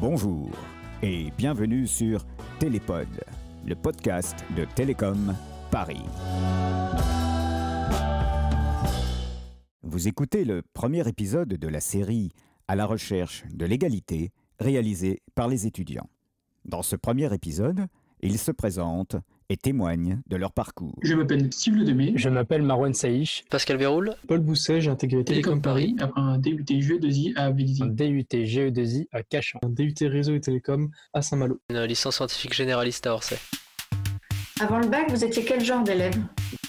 Bonjour et bienvenue sur Télépod, le podcast de Télécom Paris. Vous écoutez le premier épisode de la série À la recherche de l'égalité, réalisée par les étudiants. Dans ce premier épisode, ils se présentent et témoignent de leur parcours. Je m'appelle Steve Ledemé. Je m'appelle Marwan Saïch. Pascal Véroul. Paul Bousset, j'ai intégré Télécom Paris après un DUT GE2I à Vélizy. Un DUT GE2I à Cachan. Un DUT Réseau et Télécom à Saint-Malo. Une licence scientifique généraliste à Orsay. Avant le bac, vous étiez quel genre d'élève ?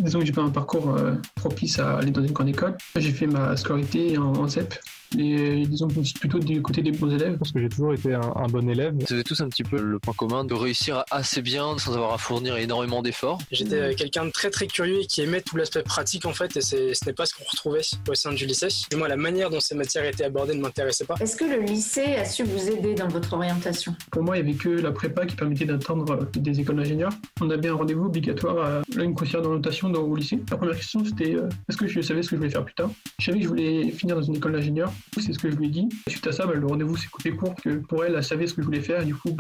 Disons que j'ai pas un parcours propice à aller dans une grande école. J'ai fait ma scolarité en ZEP. Et disons que je suis plutôt du côté des bons élèves. Parce que j'ai toujours été un bon élève. Vous avez tous un petit peu le point commun de réussir assez bien sans avoir à fournir énormément d'efforts. J'étais quelqu'un de très très curieux et qui aimait tout l'aspect pratique en fait, et ce n'est pas ce qu'on retrouvait au sein du lycée. Du moins, la manière dont ces matières étaient abordées ne m'intéressait pas. Est-ce que le lycée a su vous aider dans votre orientation ? Pour moi, il n'y avait que la prépa qui permettait d'atteindre des écoles d'ingénieurs. On avait un rendez-vous obligatoire à une conseillère d'orientation au lycée. La première question, c'était est-ce que je savais ce que je voulais faire plus tard ? Je savais que je voulais finir dans une école d'ingénieur. C'est ce que je lui ai dit. Suite à ça, le rendez-vous s'est coupé court, que pour elle savait ce que je voulais faire, et du coup,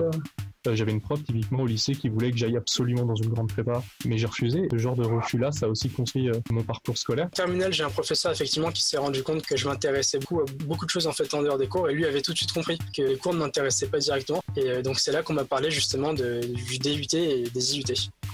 J'avais une prof typiquement au lycée qui voulait que j'aille absolument dans une grande prépa, mais j'ai refusé. Ce genre de refus-là, ça a aussi construit mon parcours scolaire. En terminale, j'ai un professeur effectivement qui s'est rendu compte que je m'intéressais beaucoup à beaucoup de choses en fait en dehors des cours, et lui avait tout de suite compris que les cours ne m'intéressaient pas directement. Et donc c'est là qu'on m'a parlé justement du DUT et des IUT.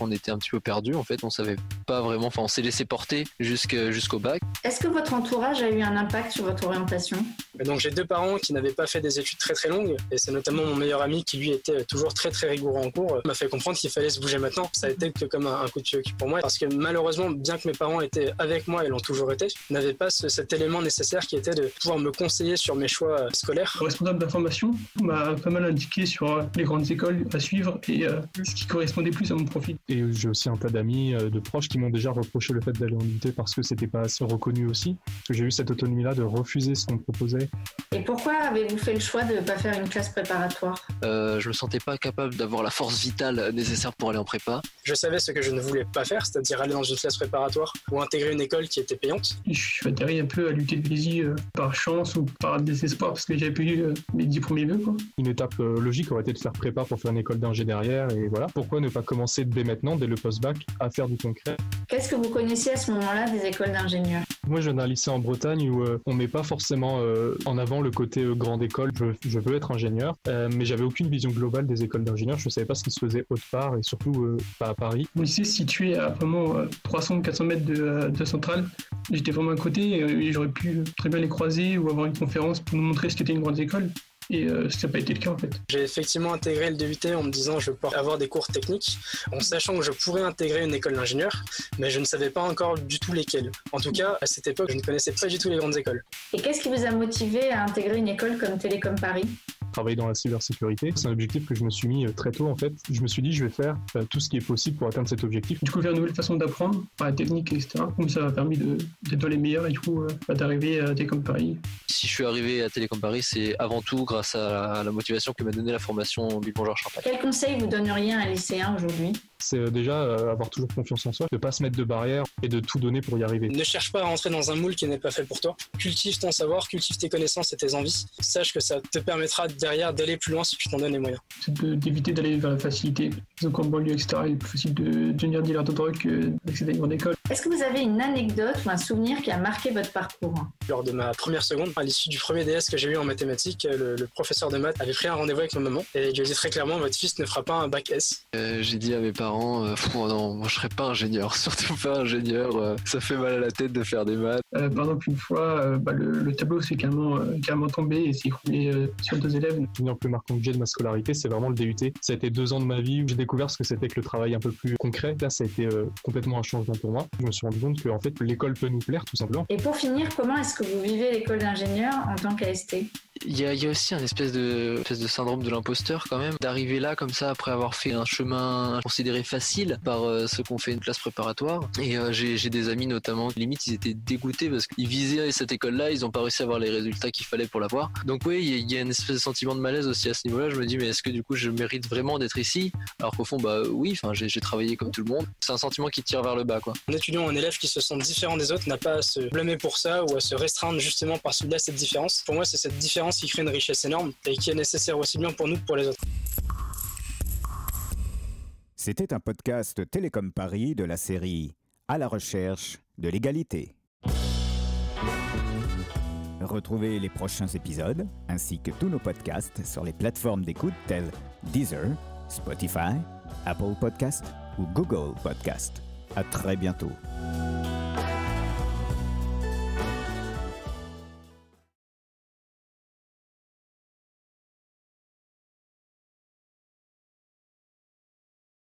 On était un petit peu perdus en fait, on savait pas vraiment, on s'est laissé porter jusqu'au bac. Est-ce que votre entourage a eu un impact sur votre orientation ? Et donc j'ai deux parents qui n'avaient pas fait des études très très longues, et c'est notamment mon meilleur ami qui lui était toujours très très rigoureux en cours, m'a fait comprendre qu'il fallait se bouger maintenant. Ça a été que comme un coup de pied au cul pour moi, parce que malheureusement, bien que mes parents étaient avec moi et l'ont toujours été, n'avaient pas cet élément nécessaire qui était de pouvoir me conseiller sur mes choix scolaires. Le responsable d'information m'a pas mal indiqué sur les grandes écoles à suivre et ce qui correspondait plus à mon profil. Et j'ai aussi un tas d'amis, de proches qui m'ont déjà reproché le fait d'aller en IUT parce que c'était pas assez reconnu aussi. Parce que j'ai eu cette autonomie-là de refuser ce qu'on me proposait. Et pourquoi avez-vous fait le choix de ne pas faire une classe préparatoire ? Je me sentais pas capable d'avoir la force vitale nécessaire pour aller en prépa. Je savais ce que je ne voulais pas faire, c'est-à-dire aller dans une classe préparatoire ou intégrer une école qui était payante. Je suis atterri un peu à l'UT de Vélizy par chance ou par désespoir parce que j'avais pas eu mes 10 premiers vœux, quoi. Une étape logique aurait été de faire prépa pour faire une école d'ingé derrière, et voilà. Pourquoi ne pas commencer dès maintenant, dès le post-bac, à faire du concret ? Qu'est-ce que vous connaissiez à ce moment-là des écoles d'ingénieurs ? Moi, je viens d'un lycée en Bretagne où on met pas forcément en avant le côté grande école. Je veux être ingénieur, mais j'avais aucune vision globale des écoles d'ingénieurs. Je savais pas ce qui se faisait autre part et surtout pas à Paris. Mon lycée est situé à vraiment 300 ou 400 mètres de Centrale. J'étais vraiment à côté et j'aurais pu très bien les croiser ou avoir une conférence pour nous montrer ce qu'était une grande école. Et ça n'a pas été le cas en fait. J'ai effectivement intégré le DUT en me disant je peux avoir des cours techniques, en sachant que je pourrais intégrer une école d'ingénieur, mais je ne savais pas encore du tout lesquelles. En tout cas, à cette époque, je ne connaissais pas du tout les grandes écoles. Et qu'est-ce qui vous a motivé à intégrer une école comme Télécom Paris ? Travailler dans la cybersécurité, c'est un objectif que je me suis mis très tôt en fait. Je me suis dit je vais faire tout ce qui est possible pour atteindre cet objectif. Du coup, faire une nouvelle façon d'apprendre, par la technique, etc. Donc ça m'a permis d'être dans les meilleurs et du coup d'arriver à Télécom Paris. Si je suis arrivé à Télécom Paris, c'est avant tout grâce à la motivation que m'a donnée la formation Villebon-Georges-Charpent. Quel conseil vous donneriez à un lycéen aujourd'hui ? C'est déjà avoir toujours confiance en soi, de ne pas se mettre de barrières et de tout donner pour y arriver. Ne cherche pas à rentrer dans un moule qui n'est pas fait pour toi. Cultive ton savoir, cultive tes connaissances et tes envies. Sache que ça te permettra derrière d'aller plus loin si tu t'en donnes les moyens. C'est d'éviter d'aller vers la facilité. Donc en banlieue, etc., il est plus facile de devenir dealer de drogue que d'accéder à une grande école. Est-ce que vous avez une anecdote ou un souvenir qui a marqué votre parcours ? Lors de ma première seconde, à l'issue du premier DS que j'ai eu en mathématiques, le professeur de maths avait pris un rendez-vous avec ma maman et il lui a dit très clairement votre fils ne fera pas un bac S. J'ai dit à mes parents non, moi je serais pas ingénieur, surtout pas ingénieur, ça fait mal à la tête de faire des maths. Par exemple, une fois, le tableau s'est carrément tombé et s'est écroulé sur 2 élèves. Le souvenir le plus marquant que j'ai de ma scolarité, c'est vraiment le DUT. Ça a été 2 ans de ma vie où j'ai découvert ce que c'était que le travail un peu plus concret. Là, ça a été complètement un changement pour moi. Je me suis rendu compte que en fait, l'école peut nous plaire tout simplement. Et pour finir, comment est-ce que vous vivez l'école d'ingénieur en tant qu'AST ? Il y a aussi un espèce de syndrome de l'imposteur quand même, d'arriver là comme ça après avoir fait un chemin considéré facile par ceux qui ont fait une classe préparatoire. Et j'ai des amis notamment, limite ils étaient dégoûtés parce qu'ils visaient cette école-là, ils n'ont pas réussi à avoir les résultats qu'il fallait pour l'avoir. Donc oui, il y a une espèce de sentiment de malaise aussi à ce niveau-là. Je me dis mais est-ce que du coup je mérite vraiment d'être ici ? Alors qu'au fond oui, j'ai travaillé comme tout le monde. C'est un sentiment qui tire vers le bas quoi. Un étudiant ou un élève qui se sent différent des autres n'a pas à se blâmer pour ça ou à se restreindre justement par celui-là cette différence. Pour moi c'est cette différence différence qui crée une richesse énorme et qui est nécessaire aussi bien pour nous que pour les autres. C'était un podcast Télécom Paris de la série À la recherche de l'égalité. Retrouvez les prochains épisodes ainsi que tous nos podcasts sur les plateformes d'écoute telles Deezer, Spotify, Apple Podcast ou Google Podcast. À très bientôt.